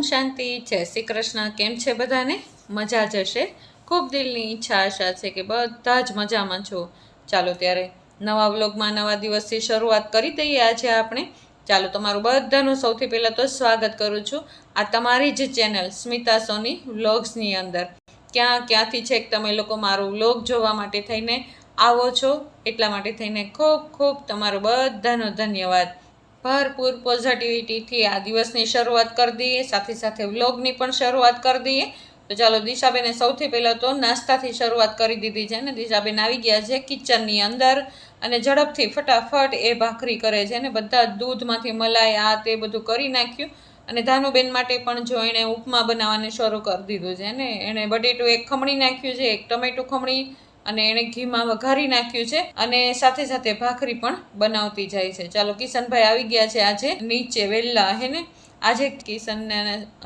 શાંતિ, જય શ્રી કૃષ્ણ. કેમ છે બધાને? મજા જ હશે. ખૂબ દિલની ઈચ્છા આશા છે કે બધા જ મજામાં છો. ચાલો ત્યારે નવા વ્લોગમાં નવા દિવસથી શરૂઆત કરી દઈએ આજે આપણે. ચાલો તમારું બધાનું સૌથી પહેલાં તો સ્વાગત કરું છું આ તમારી જ ચેનલ સ્મિતા સોની વ્લોગ્સની અંદર. ક્યાંથી છે કે તમે લોકો મારું વ્લોગ જોવા માટે થઈને આવો છો, એટલા માટે થઈને ખૂબ ખૂબ તમારો બધાનો ધન્યવાદ. ભરપૂર પોઝિટિવિટીથી આ દિવસની શરૂઆત કરી દઈએ, સાથે સાથે વ્લોગની પણ શરૂઆત કરી દઈએ. તો ચાલો દિશાબેને સૌથી પહેલાં તો નાસ્તાથી શરૂઆત કરી દીધી છે ને દિશાબેન આવી ગયા છે કિચનની અંદર અને ઝડપથી ફટાફટ એ ભાખરી કરે છે ને બધા દૂધમાંથી મલાઈ આ તે બધું કરી નાખ્યું. અને ધાનુબેન માટે પણ જો એણે ઉપમા બનાવવાનું શરૂ કરી દીધું છે ને એણે બટેટું એક ખમણી નાખ્યું છે, એક ટમેટું ખમણી અને એણે ઘીમાં વઘારી નાખ્યું છે અને સાથે સાથે ભાખરી પણ બનાવતી જાય છે. ચાલો કિશનભાઈ આવી ગયા છે આજે નીચે વહેલા હે ને. આજે કિશન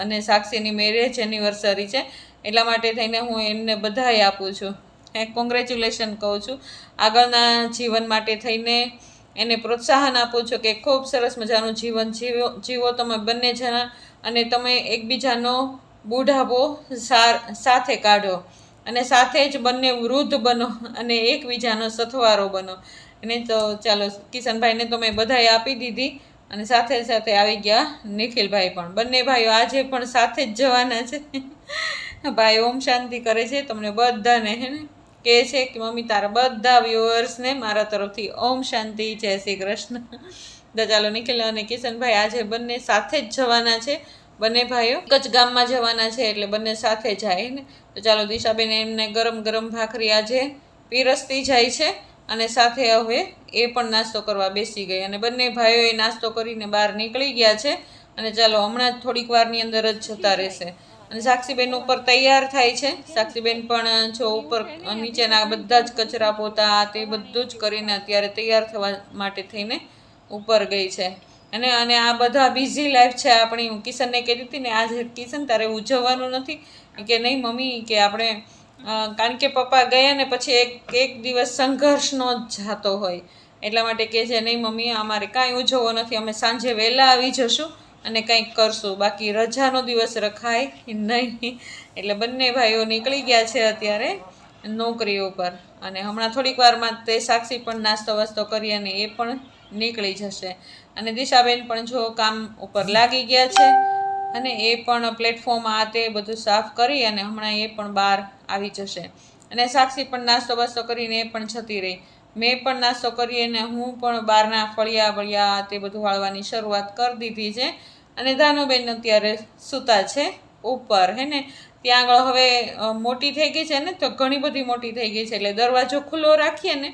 અને સાક્ષીની મેરેજ એનિવર્સરી છે, એટલા માટે થઈને હું એમને બધાય આપું છું, કોંગ્રેચ્યુલેશન કહું છું. આગળના જીવન માટે થઈને એને પ્રોત્સાહન આપું છું કે ખૂબ સરસ મજાનું જીવન જીવો તમે બંને જણા અને તમે એકબીજાનો બુઢાપો સાથે કાઢો અને સાથે જ બંને વૃદ્ધ બનો અને એકબીજાનો સથવારો બનો. એને તો ચાલો કિશનભાઈને તો મેં બધાએ આપી દીધી અને સાથે સાથે આવી ગયા નિખિલભાઈ પણ. બંને ભાઈઓ આજે પણ સાથે જ જવાના છે. ભાઈ ઓમ શાંતિ કરે છે તમને બધાને હે ને કહે છે કે મમ્મી તારા બધા વ્યુઅર્સને મારા તરફથી ઓમ શાંતિ, જય શ્રી કૃષ્ણ. તો ચાલો નિખિલ અને કિશનભાઈ આજે બંને સાથે જ જવાના છે. બંને ભાઈઓ એક જ ગામમાં જવાના છે એટલે બંને સાથે જાય ને. તો ચાલો દિશાબેન એમને ગરમ ગરમ ભાખરી આજે પીરસતી જાય છે અને સાથે હવે એ પણ નાસ્તો કરવા બેસી ગઈ અને બંને ભાઈઓએ નાસ્તો કરીને બહાર નીકળી ગયા છે અને ચાલો હમણાં જ થોડીક વારની અંદર જ જતા રહેશે. અને સાક્ષીબેન ઉપર તૈયાર થાય છે. સાક્ષીબેન પણ જો ઉપર નીચેના બધા જ કચરા પોતા તે બધું જ કરીને અત્યારે તૈયાર થવા માટે થઈને ઉપર ગઈ છે. અને આ બધા બિઝી લાઈફ છે આપણી. હું કિશનને કહેતી હતી ને આજે કિશન તારે ઉજવવાનું નથી કે નહીં મમ્મી કે આપણે કારણ કે પપ્પા ગયા ને પછી એક દિવસ સંઘર્ષનો જ જાતો હોય એટલા માટે કહે છે નહીં મમ્મી અમારે કાંઈ ઉજવવો નથી, અમે સાંજે વહેલા આવી જશું અને કંઈક કરશું, બાકી રજાનો દિવસ રખાય નહીં. એટલે બંને ભાઈઓ નીકળી ગયા છે અત્યારે નોકરીઓ પર અને હમણાં થોડીક વારમાં તે સાક્ષી પણ નાસ્તો વાસ્તો કરી અને એ પણ નીકળી જશે. અને દિશાબેન પણ જો કામ ઉપર લાગી ગયા છે અને એ પણ પ્લેટફોર્મ આ તે બધું સાફ કરી અને હમણાં એ પણ બહાર આવી જશે. અને સાક્ષી પણ નાસ્તો વાસ્તો કરીને એ પણ જતી રહી. મેં પણ નાસ્તો કરી અને હું પણ બહારના ફળિયા તે બધું વાળવાની શરૂઆત કરી દીધી છે. અને ધાનુબેન અત્યારે સૂતા છે ઉપર હે ને. ત્યાં આગળ હવે મોટી થઈ ગઈ છે ને તો ઘણી બધી મોટી થઈ ગઈ છે એટલે દરવાજો ખુલ્લો રાખીએ ને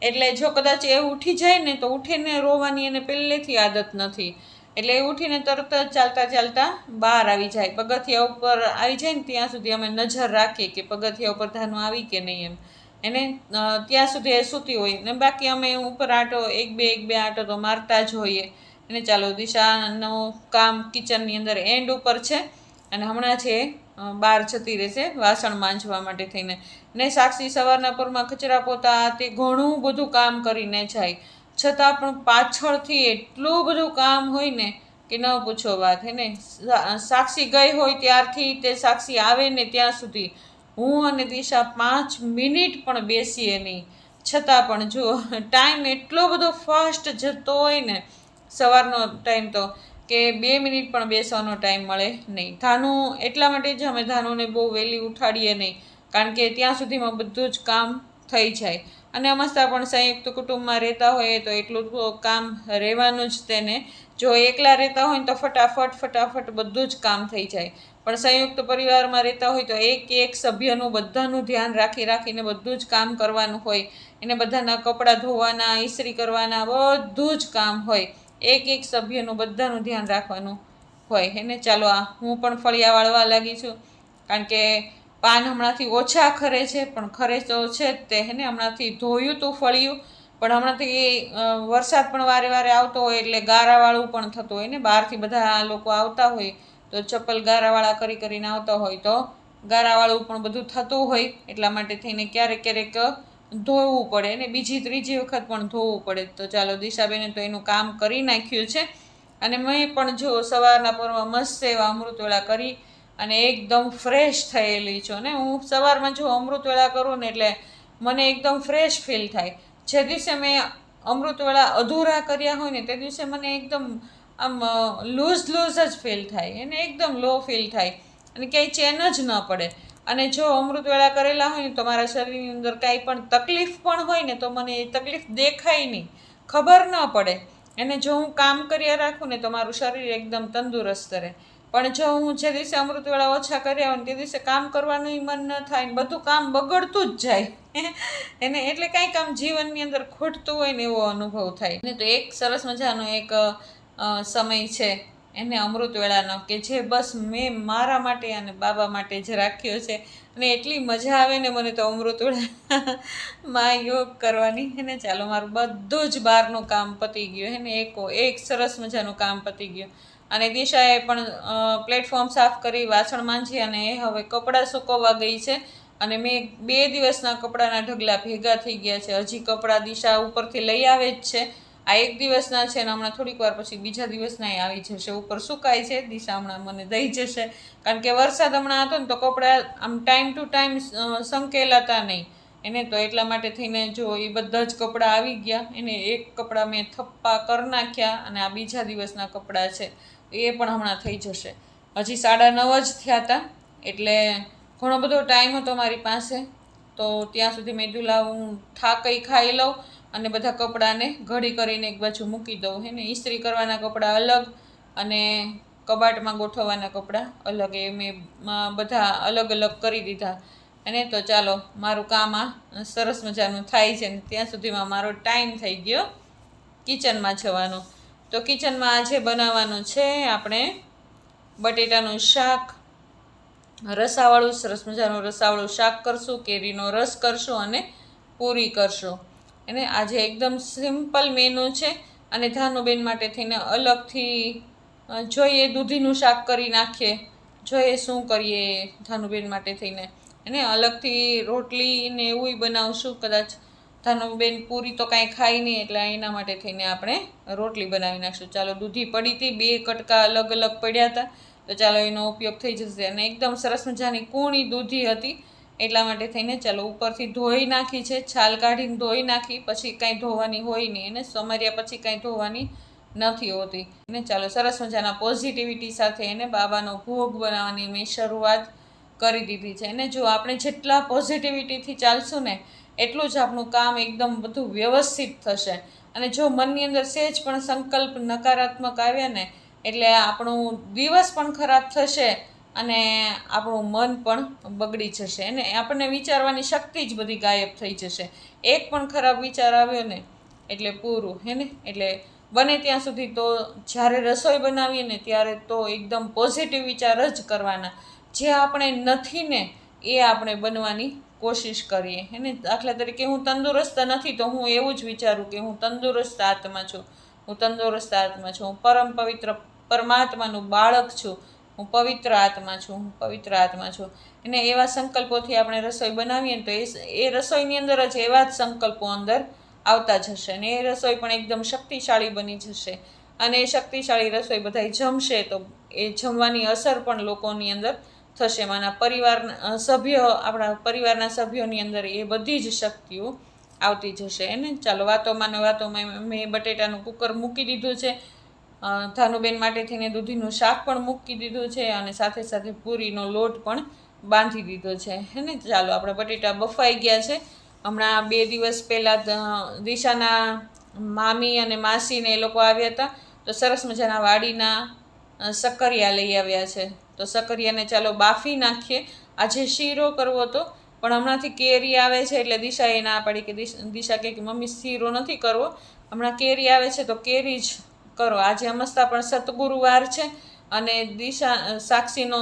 એટલે જો કદાચ એ ઉઠી જાય ને તો ઉઠીને રોવાની એને પહેલેથી આદત નથી એટલે એ ઉઠીને તરત જ ચાલતા બહાર આવી જાય. પગથિયા ઉપર આવી જાય ને ત્યાં સુધી અમે નજર રાખીએ કે પગથિયા ઉપર ધાનું આવી કે નહીં એમ. એને ત્યાં સુધી એ સૂતી હોય ને બાકી અમે ઉપર એક બે આંટો તો મારતા જ હોઈએ. અને ચાલો દિશાનું કામ કિચનની અંદર એન્ડ ઉપર છે અને હમણાં છે બહાર જતી રહેશે વાસણ માંજવા માટે થઈને. ને સાક્ષી સવારના પરમાં કચરા પોતા તે ઘણું બધું કામ કરીને જાય છતાં પણ પાછળથી એટલું બધું કામ હોય ને કે ન પૂછો વાત હે ને. સાક્ષી ગઈ હોય ત્યારથી તે સાક્ષી આવે ને ત્યાં સુધી હું અને દિશા 5 મિનિટ પણ બેસીએ નહીં. છતાં પણ જો ટાઈમ એટલો બધો ફાસ્ટ જતો હોય ને સવારનો ટાઈમ તો કે 2 મિનિટ પણ બેસવાનો ટાઈમ મળે નહીં. ધાનું એટલા માટે જ અમે ધાનુને બહુ વહેલી ઉઠાડીએ નહીં કારણ કે ત્યાં સુધીમાં બધું જ કામ થઈ જાય. અને અમસ્તા પણ સંયુક્ત કુટુંબમાં રહેતા હોય તો એટલું કામ રહેવાનું જ તેને. જો એકલા રહેતા હોય તો ફટાફટ બધું જ કામ થઈ જાય. પણ સંયુક્ત પરિવારમાં રહેતા હોય તો એક સભ્યનું બધાનું ધ્યાન રાખીને બધું જ કામ કરવાનું હોય. એને બધાના કપડાં ધોવાના, ઇસ્ત્રી કરવાના બધું જ કામ હોય. એક સભ્યનું બધાનું ધ્યાન રાખવાનું હોય એને. ચાલો હું પણ ફળિયા વાળવા લાગી છું કારણ કે પાન હમણાંથી ઓછા ખરે છે પણ ખરે તો છે જ તે હે ને. હમણાંથી ધોયું તું ફળિયું પણ હમણાંથી વરસાદ પણ વારે આવતો હોય એટલે ગારાવાળું પણ થતું હોય ને. બહારથી બધા લોકો આવતા હોય તો ચપ્પલ ગારાવાળા કરીને આવતા હોય તો ગારાવાળું પણ બધું થતું હોય એટલા માટે થઈને ક્યારેક ધોવું પડે ને બીજી ત્રીજી વખત પણ ધોવું પડે. તો ચાલો દિશાબેને તો એનું કામ કરી નાખ્યું છે અને મેં પણ જો સવારના પરમાં મસ્ત એવા અમૃતવેળા કરી અને એકદમ ફ્રેશ થયેલી છું ને. હું સવારમાં જો અમૃતવેળા કરું ને એટલે મને એકદમ ફ્રેશ ફીલ થાય. જે દિવસે મેં અમૃતવેળા અધૂરા કર્યા હોય ને તે દિવસે મને એકદમ આમ લૂઝ જ ફીલ થાય એને એકદમ લો ફીલ થાય અને ક્યાંય ચેન જ ન પડે. અને જો અમૃતવેળા કરેલા હોય ને તો મારા શરીરની અંદર કાંઈ પણ તકલીફ પણ હોય ને તો મને એ તકલીફ દેખાય નહીં, ખબર ન પડે. અને જો હું કામ કર્યા રાખું ને તો મારું શરીર એકદમ તંદુરસ્ત રહે. પણ જો હું જે દિવસે અમૃતવેળા ઓછા કર્યા હોય ને તે દિવસે કામ કરવાનું મન ન થાય ને બધું કામ બગડતું જ જાય એને એટલે કાંઈક આમ જીવનની અંદર ખૂટતું હોય ને એવો અનુભવ થાય ને. તો એક સરસ મજાનો એક સમય છે એને અમૃતવેળાનો કે જે બસ મેં મારા માટે અને બાબા માટે જ રાખ્યો છે. અને એટલી મજા આવે ને મને તો અમૃતવેળામાં યોગ કરવાની એને. ચાલો મારું બધું જ બહારનું કામ પતી ગયું હે ને, એક સરસ મજાનું કામ પતી ગયું. અને દિશાએ પણ પ્લેટફોર્મ સાફ કરી, વાસણ માંજી અને હવે કપડાં સુકવવા ગઈ છે. અને મેં 2 દિવસના કપડાના ઢગલા ભેગા થઈ ગયા છે. હજી કપડાં દિશા ઉપરથી લઈ આવે જ છે. આ 1 દિવસના છે ને હમણાં થોડીક વાર પછી બીજા દિવસના આવી જશે. ઉપર સુકાય છે, દિશા હમણાં મને દઈ જશે. કારણ કે વરસાદ હમણાં હતો ને તો કપડાં આમ ટાઈમ ટુ ટાઈમ સંકેલાતા નહીં એને. તો એટલા માટે થઈને જો એ બધા જ કપડાં આવી ગયા એને. એક કપડાં મેં થપ્પા કરી નાખ્યા અને આ બીજા દિવસના કપડાં છે એ પણ હમણાં થઈ જશે. હજી 9:30 જ થયા હતા એટલે ઘણો બધો ટાઈમ હતો મારી પાસે. તો ત્યાં સુધી મેં કીધું હું થાકઈ ખાઈ લઉં અને બધા કપડાંને ઘડી કરીને એક બાજુ મૂકી દઉં હે ને. ઇસ્ત્રી કરવાના કપડાં અલગ અને કબાટમાં ગોઠવવાના કપડાં અલગ, એ મેં બધા અલગ કરી દીધા અને. તો ચાલો મારું કામ આ સરસ મજાનું થાય છે ને ત્યાં સુધીમાં મારો ટાઈમ થઈ ગયો કિચનમાં જવાનો. તો કિચનમાં આજે બનાવવાનું છે આપણે બટેટાનું શાક, રસાવાળું સરસ મજાનું રસાવાળું શાક કરશું, કેરીનો રસ કરશું અને પૂરી કરશું એને. આજે એકદમ સિમ્પલ મેનુ છે. અને ધાનુબેન માટે થઈને અલગથી જોઈએ દૂધીનું શાક કરી નાખીએ, જોઈએ શું કરીએ ધાનુબેન માટે થઈને એને. અલગથી રોટલી ને એવું બનાવશું કદાચ. ધાનુબેન પૂરી તો કાંઈ ખાય નહીં એટલે એના માટે થઈને આપણે રોટલી બનાવી નાખશું. ચાલો દૂધી પડી હતી, 2 કટકા અલગ પડ્યા હતા તો ચાલો એનો ઉપયોગ થઈ જશે. અને એકદમ સરસ મજાની કૂણી દૂધી હતી એટલા માટે થઈને ચાલો ઉપરથી ધોઈ નાખી છે, છાલ કાઢીને ધોઈ નાખી. પછી કાંઈ ધોવાની હોય નહીં એને, સમાર્યા પછી કાંઈ ધોવાની નથી હોતી એને. ચાલો સરસ મજાના પોઝિટિવિટી સાથે એને બાબાનો ભોગ બનાવવાની મેં શરૂઆત કરી દીધી છે એને. જો આપણે જેટલા પોઝિટિવિટીથી ચાલશું ને એટલું જ આપણું કામ એકદમ બધું વ્યવસ્થિત થશે. અને જો મનની અંદર સહેજ પણ સંકલ્પ નકારાત્મક આવ્યા ને એટલે આપણું દિવસ પણ ખરાબ થશે અને આપણું મન પણ બગડી જશે એને. આપણને વિચારવાની શક્તિ જ બધી ગાયબ થઈ જશે. એક પણ ખરાબ વિચાર આવ્યો ને એટલે પૂરું હે ને. એટલે બને ત્યાં સુધી તો જ્યારે રસોઈ બનાવીએ ને ત્યારે તો એકદમ પોઝિટિવ વિચાર જ કરવાના. જે આપણે નથી ને એ આપણે બનવાની કોશિશ કરીએ એને. દાખલા તરીકે હું તંદુરસ્ત નથી તો હું એવું જ વિચારું કે હું તંદુરસ્ત આત્મા છું, હું તંદુરસ્ત આત્મા છું, હું પરમ પવિત્ર પરમાત્માનું બાળક છું, હું પવિત્ર આત્મા છું, હું પવિત્ર આત્મા છું એને. એવા સંકલ્પોથી આપણે રસોઈ બનાવીએ ને તો એ રસોઈની અંદર જ એવા જ સંકલ્પો અંદર આવતા જશે અને એ રસોઈ પણ એકદમ શક્તિશાળી બની જશે. અને એ શક્તિશાળી રસોઈ બધા જમશે તો એ જમવાની અસર પણ લોકોની અંદર થશે. માના પરિવારના સભ્યો, આપણા પરિવારના સભ્યોની અંદર એ બધી જ શક્તિઓ આવતી જશે એને. ચાલો વાતોમાં મેં બટેટાનું કુકર મૂકી દીધું છે. ધાનુબેન માટે થઈને દૂધીનું શાક પણ મૂકી દીધું છે અને સાથે સાથે પૂરીનો લોટ પણ બાંધી દીધો છે હે ને. ચાલો આપણે બટેટા બફાઈ ગયા છે. હમણાં 2 દિવસ પહેલાં દિશાના મામી અને માસીને એ લોકો આવ્યા હતા તો સરસ મજાના વાડીના સક્કરિયા લઈ આવ્યા છે. તો સક્કરિયાને ચાલો બાફી નાખીએ. આજે શીરો કરવો હતો પણ હમણાંથી કેરી આવે છે એટલે દિશાએ ના પાડી કે દિશા કે મમ્મી શીરો નથી કરવો, હમણાં કેરી આવે છે તો કેરી જ કરો. આજે અમસ્તા પણ સતગુરુવાર છે અને દિશા સાક્ષીનો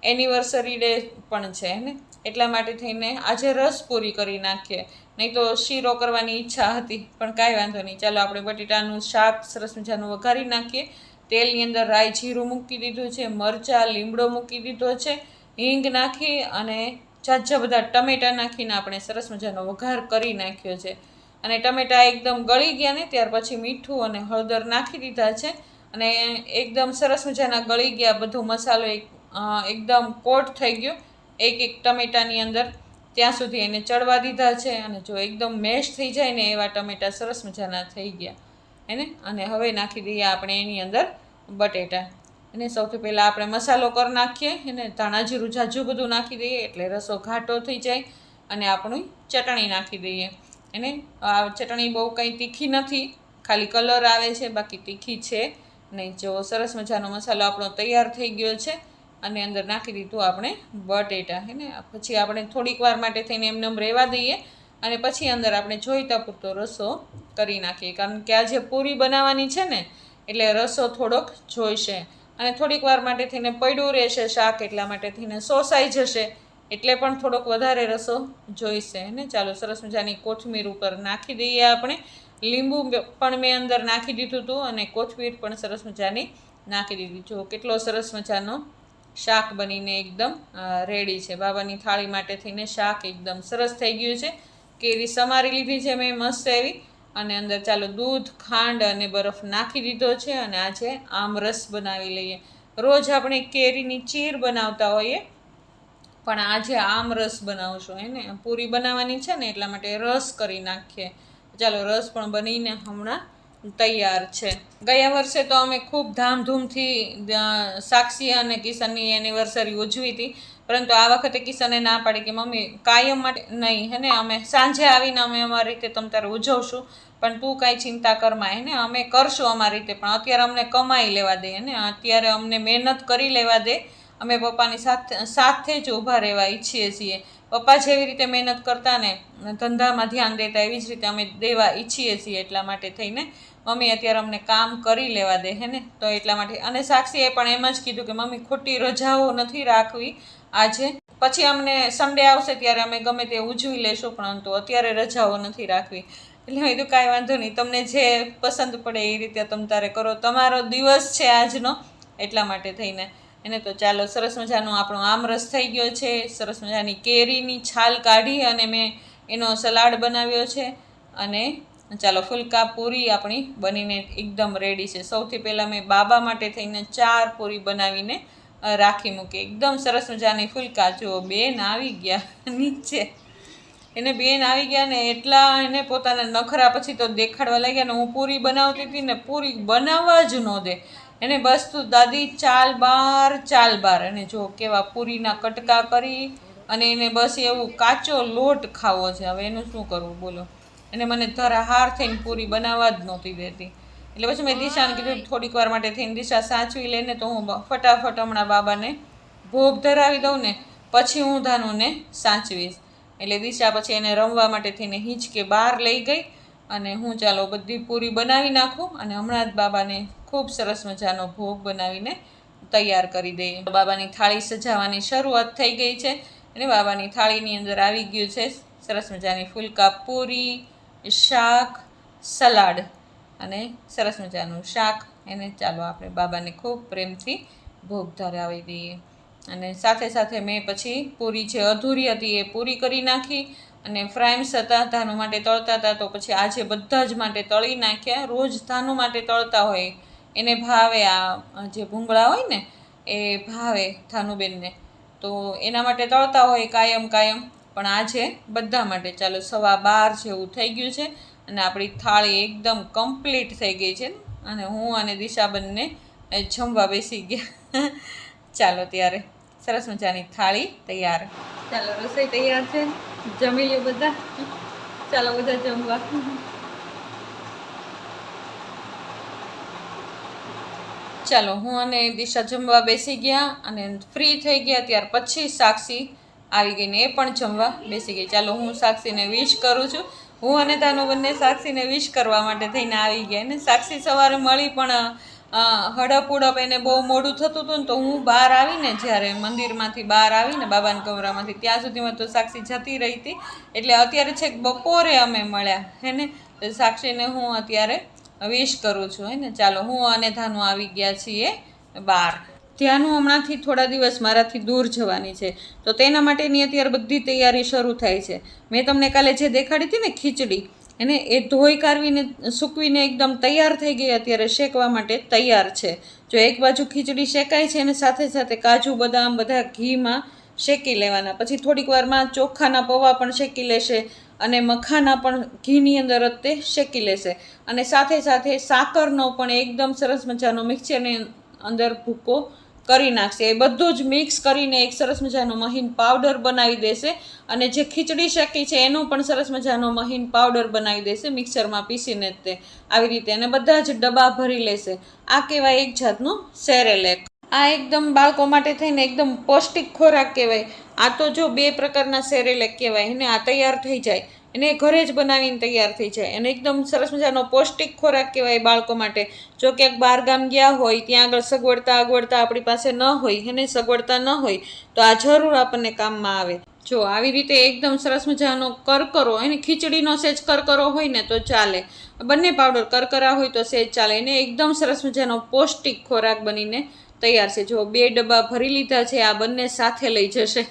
એનિવર્સરી ડે પણ છે ને. એટલા માટે થઈને આજે રસ પૂરી કરી નાખીએ. નહીં તો શીરો કરવાની ઈચ્છા હતી પણ કાંઈ વાંધો નહીં. ચાલો આપણે બટેટાનું શાક સરસ મજાનું વઘારી નાખીએ. તેલની અંદર રાઈ જીરું મૂકી દીધું છે, મરચાં લીમડો મૂકી દીધો છે, હિંગ નાખી અને ઝાઝા બધા ટમેટાં નાખીને આપણે સરસ મજાનો વઘાર કરી નાખ્યો છે. અને ટમેટાં એકદમ ગળી ગયા ને ત્યાર પછી મીઠું અને હળદર નાખી દીધા છે અને એકદમ સરસ મજાના ગળી ગયા. બધો મસાલો એકદમ કોટ થઈ ગયો એક ટમેટાની અંદર. ત્યાં સુધી એને ચડવા દીધા છે. અને જો એકદમ મેશ થઈ જાય ને એવા ટમેટા સરસ મજાના થઈ ગયા એને. અને હવે નાખી દઈએ આપણે એની અંદર બટેટા. અને સૌથી પહેલાં આપણે મસાલો કરી નાખીએ એને. ધાણા જીરું ઝાઝું બધું નાખી દઈએ એટલે રસો ઘાટો થઈ જાય. અને આપણી ચટણી નાખી દઈએ એને. આ ચટણી બહુ કંઈ તીખી નથી, ખાલી કલર આવે છે, બાકી તીખી છે નહીં. જો સરસ મજાનો મસાલો આપણો તૈયાર થઈ ગયો છે. અને અંદર નાખી દીધું આપણે બટેટા હે ને. પછી આપણે થોડીક વાર માટે થઈને એમને રહેવા દઈએ. અને પછી અંદર આપણે જોઈતા પૂરતો રસો કરી નાખીએ, કારણ કે આ જે પૂરી બનાવવાની છે ને એટલે રસો થોડોક જોઈશે. અને થોડીક વાર માટે થઈને પડ્યું રહેશે શાક, એટલા માટે થઈને સોસાઈ જશે, એટલે પણ થોડોક વધારે રસો જોઈશે ને. ચાલો સરસ મજાની કોથમીર ઉપર નાખી દઈએ આપણે. લીંબુ પણ મેં અંદર નાખી દીધું હતું અને કોથમીર પણ સરસ મજાની નાખી દીધી. જો કેટલો સરસ મજાનો શાક બનીને એકદમ રેડી છે. બાબાની થાળી માટે થઈને શાક એકદમ સરસ થઈ ગયું છે. કેરી સમારી લીધી છે મેં મસ્ત એવી. અને અંદર ચાલો દૂધ, ખાંડ અને બરફ નાખી દીધો છે. અને આજે આમરસ બનાવી લઈએ. રોજ આપણે કેરીની ચીર બનાવતા હોઈએ, પણ આજે આમરસ બનાવશું એને. પૂરી બનાવવાની છે ને એટલા માટે રસ કરી નાખીએ. ચાલો રસ પણ બનીને હમણાં તૈયાર છે. ગયા વર્ષે તો અમે ખૂબ ધામધૂમથી સાક્ષી અને કિશનની એનિવર્સરી ઉજવી હતી, પરંતુ આ વખતે કિશને ના પાડી કે મમ્મી કાયમ માટે નહીં હે ને, અમે સાંજે આવીને અમે અમારી રીતે તમ તારે ઉજવશું, પણ તું કાંઈ ચિંતા કરમાં હે ને, અમે કરશું અમારી રીતે, પણ અત્યારે અમને કમાઈ લેવા દે ને, અત્યારે અમને મહેનત કરી લેવા દે. અમે પપ્પાની સાથે જ ઊભા રહેવા ઈચ્છીએ છીએ. પપ્પા જેવી રીતે મહેનત કરતા ને ધંધામાં ધ્યાન દેતા એવી જ રીતે અમે દેવા ઈચ્છીએ છીએ. એટલા માટે થઈને મમ્મી અત્યારે અમને કામ કરી લેવા દે હે ને. તો એટલા માટે. અને સાક્ષીએ પણ એમ જ કીધું કે મમ્મી ખોટી રજાઓ નથી રાખવી આજે, પછી અમને સન્ડે આવશે ત્યારે અમે ગમે તે ઉજવી લેશું, પરંતુ અત્યારે રજાઓ નથી રાખવી. એટલે મેં કીધું કાંઈ વાંધો નહીં, તમને જે પસંદ પડે એ રીતે તમે તારે કરો, તમારો દિવસ છે આજનો, એટલા માટે થઈને એને. તો ચાલો સરસ મજાનો આપણો આમરસ થઈ ગયો છે. સરસ મજાની કેરીની છાલ કાઢી અને મેં એનો સલાડ બનાવ્યો છે. અને ચાલો ફુલકા પૂરી આપણી બનીને એકદમ રેડી છે. સૌથી પહેલાં મેં બાબા માટે થઈને 4 પૂરી બનાવીને રાખી મૂકી. એકદમ સરસ મજાની ફુલકા. જો બેન આવી ગયા નીચે, એને બેન આવી ગયા ને એટલા એને પોતાના નખરા પછી તો દેખાડવા લાગ્યા ને. હું પૂરી બનાવતી હતી ને પૂરી બનાવવા જ ન દે એને. બસ તું દાદી ચાલ બહાર. અને જો કેવા પૂરીના કટકા કરી અને એને બસ એવું કાચો લોટ ખાવો છે. હવે એનું શું કરવું બોલો. એને મને ધરાહાર થઈને પૂરી બનાવવા જ નહોતી દેતી. એટલે પછી મેં દિશાને કીધું થોડીક વાર માટે થઈને દિશા સાચવી લઈને તો હું ફટાફટ હમણાં બાબાને ભોગ ધરાવી દઉં ને પછી હું ધાનુને સાચવીશ. એટલે દિશા પછી એને રમવા માટે થઈને હિંચકે બહાર લઈ ગઈ. અને હું ચાલો બધી પૂરી બનાવી નાખું અને હમણાં જ બાબાને ખૂબ સરસ મજાનો ભોગ બનાવીને તૈયાર કરી દઈએ. બાબાની થાળી સજાવવાની શરૂઆત થઈ ગઈ છે. અને બાબાની થાળીની અંદર આવી ગયું છે સરસ મજાની ફુલકા પૂરી, શાક, સલાડ અને સરસ મજાનું શાક. એને ચાલો આપણે બાબાને ખૂબ પ્રેમથી ભોગ ધરાવી દઈએ. અને સાથે સાથે મેં પછી પૂરી જે અધૂરી હતી એ પૂરી કરી નાખી. અને ફ્રાઈમ્સ હતા ધાનુ માટે તળતા હતા, તો પછી આજે બધા જ માટે તળી નાખ્યા. રોજ ધાનુ માટે તળતા હોય, એને ભાવે આ જે ભૂંગળા હોય ને એ ભાવે ધાનુબેનને, તો એના માટે તળતા હોય કાયમ. પણ આજે બધા માટે. ચાલો 12:15 જેવું થઈ ગયું છે અને આપણી થાળી એકદમ કમ્પ્લીટ થઈ ગઈ છે. અને હું અને દિશા બંને જમવા બેસી ગયા. ચાલો ત્યારે સરસ મજાની થાળી તૈયાર. ચાલો રસોઈ તૈયાર છે, જમી લ્યો બધા. ચાલો બધા જમવા. ચાલો હું અને દિશા જમવા બેસી ગયા અને ફ્રી થઈ ગયા. ત્યાર પછી સાક્ષી આવી ગઈ ને એ પણ જમવા બેસી ગઈ. ચાલો હું સાક્ષીને વિશ કરું છું. હું અને ધાનુ બંને સાક્ષીને વિશ કરવા માટે થઈને આવી ગયા. ને સાક્ષી સવારે મળી પણ હડપ ઉડપ એને બહુ મોડું થતું હતું ને, તો હું બહાર આવીને જ્યારે મંદિરમાંથી બહાર આવીને બાબાના કમરામાંથી ત્યાં સુધીમાં તો સાક્ષી જતી રહી હતી. એટલે અત્યારે છેક બપોરે અમે મળ્યા હે ને. તો સાક્ષીને હું અત્યારે વિશ કરું છું હે ને. ચાલો હું અને ધાનુ આવી ગયા છીએ બહાર. ધ્યાનું હમણાંથી થોડા દિવસ મારાથી દૂર જવાની છે, તો તેના માટેની અત્યારે બધી તૈયારી શરૂ થાય છે. મેં તમને કાલે જે દેખાડી હતી ને ખીચડી એને એ ધોઈ કાઢવીને સૂકવીને એકદમ તૈયાર થઈ ગઈ, અત્યારે શેકવા માટે તૈયાર છે. જો એક બાજુ ખીચડી શેકાય છે અને સાથે સાથે કાજુ બદામ બધા ઘીમાં શેકી લેવાના. પછી થોડીક વારમાં ચોખાના પૌવા પણ શેકી લેશે અને મખાના પણ ઘીની અંદર જ તે શેકી લેશે. અને સાથે સાથે સાકરનો પણ એકદમ સરસ મજાનો મિક્સરની અંદર ભૂકો કરી નાખશે. એ બધું જ મિક્સ કરીને એક સરસ મજાનો મહીન પાવડર બનાવી દેશે. અને જે ખીચડી શેકી છે એનો પણ સરસ મજાનો મહીન પાવડર બનાવી દેશે મિક્સરમાં પીસીને જ તે આવી રીતે. અને બધા જ ડબ્બા ભરી લેશે. આ કહેવાય એક જાતનું સેરેલેક. આ એકદમ બાળકો માટે થઈને એકદમ પૌષ્ટિક ખોરાક કહેવાય. આ તો જો 2 પ્રકારના સેરેલેક કહેવાય. એને આ તૈયાર થઈ જાય, એને ઘરે જ બનાવીને તૈયાર થઈ જાય, અને એકદમ સરસ મજાનો પૌષ્ટિક ખોરાક કહેવાય બાળકો માટે. જો ક્યાંક બહાર ગામ ગયા હોય, ત્યાં આગળ સગવડતા આપણી પાસે ન હોય, એને સગવડતા ન હોય, તો આ જરૂર આપણને કામમાં આવે. જો આવી રીતે એકદમ સરસ મજાનો કરકરો, એને ખીચડીનો સેજ કરકરો હોય ને તો ચાલે, બંને પાવડર કરકરા હોય તો સેજ ચાલે. એને એકદમ સરસ મજાનો પૌષ્ટિક ખોરાક બનીને તૈયાર છે. જો 2 ડબ્બા ભરી લીધા છે, આ બંને સાથે લઈ જશે.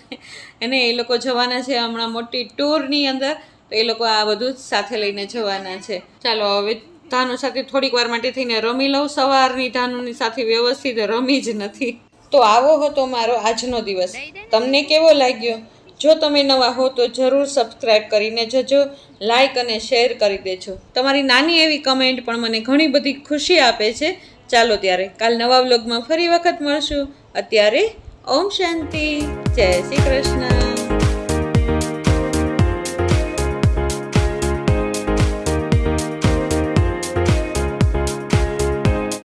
એને એ લોકો જવાના છે હમણાં મોટી ટૂરની અંદર, તો એ લોકો આ બધું સાથે લઈને જવાના છે. ચાલો હવે ધાનુ સાથે થોડીક વાર માટે થઈને રમી લઉં. સવારની ધાનુની સાથે વ્યવસ્થિત રમી જ નથી. તો આવો હતો મારો આજનો દિવસ. તમને કેવો લાગ્યો? જો તમે નવા હો તો જરૂર સબસ્ક્રાઈબ કરીને જજો, લાઈક અને શેર કરી દેજો. તમારી નાની એવી કમેન્ટ પણ મને ઘણી બધી ખુશી આપે છે. ચાલો ત્યારે કાલ નવા વ્લોગમાં ફરી વખત મળશું. અત્યારે ઓમ શાંતિ, જય શ્રી કૃષ્ણ.